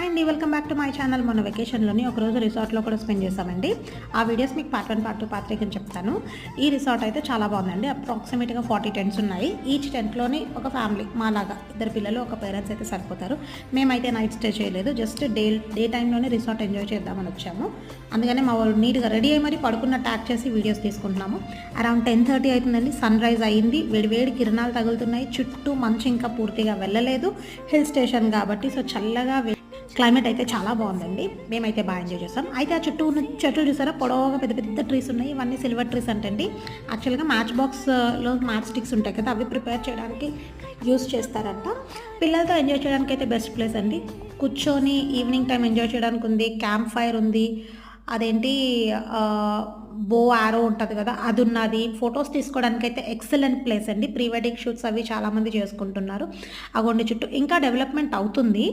Hi అండి, welcome back to my channel. మొన్న వెకేషన్లోని ఒకరోజు రిసార్ట్లో కూడా స్పెండ్ చేసామండి. ఆ వీడియోస్ మీకు పార్ట్ 1 పార్ట్ 2 పార్ట్ 3 చెప్తాను. ఈ రిసార్ట్ అయితే చాలా బాగుందండి. అప్రాక్సిమేట్గా 40 టెంట్స్ ఉన్నాయి. ఈచ్ టెంట్లోని ఒక ఫ్యామిలీ మాలాగా 2 పిల్లలు, ఒక పేరెంట్స్ అయితే సరిపోతారు. మేమైతే నైట్ స్టే చేయలేదు, జస్ట్ డే టైంలోనే రిసార్ట్ ఎంజాయ్ చేద్దామని వచ్చాము. అందుకని మా వాళ్ళు నీట్గా రెడీ అయ్యి మరి పడుకున్న ట్యాక్ చేసి వీడియోస్ తీసుకుంటున్నాము. అరౌండ్ 10:30 అవుతుందండి. సన్ రైజ్ అయ్యింది, వేడివేడి కిరణాలు తగులుతున్నాయి. చుట్టూ మంచు ఇంకా పూర్తిగా వెళ్ళలేదు, హిల్ స్టేషన్ కాబట్టి. సో చల్లగా క్లైమేట్ అయితే చాలా బాగుందండి. మేమైతే బాగా ఎంజాయ్ చేస్తాం. అయితే ఆ చుట్టూ ఉన్న చెట్లు చూసారా, పొడవుగా పెద్ద పెద్ద ట్రీస్ ఉన్నాయి. ఇవన్నీ సిల్వర్ ట్రీస్ అంటండి. యాక్చువల్గా మ్యాచ్ బాక్స్లో మ్యాచ్ స్టిక్స్ ఉంటాయి కదా, అవి ప్రిపేర్ చేయడానికి యూస్ చేస్తారంట. పిల్లలతో ఎంజాయ్ చేయడానికి అయితే బెస్ట్ ప్లేస్ అండి. కూర్చొని ఈవినింగ్ టైం ఎంజాయ్ చేయడానికి ఉంది. క్యాంప్ ఫైర్ ఉంది, అదేంటి బో ఆరో ఉంటుంది కదా, అది ఉన్నది. ఫొటోస్ తీసుకోవడానికి అయితే ఎక్సలెంట్ ప్లేస్ అండి. ప్రీ వెడ్డింగ్ షూట్స్ అవి చాలామంది చేసుకుంటున్నారు. అగోండి చుట్టూ ఇంకా డెవలప్మెంట్ అవుతుంది.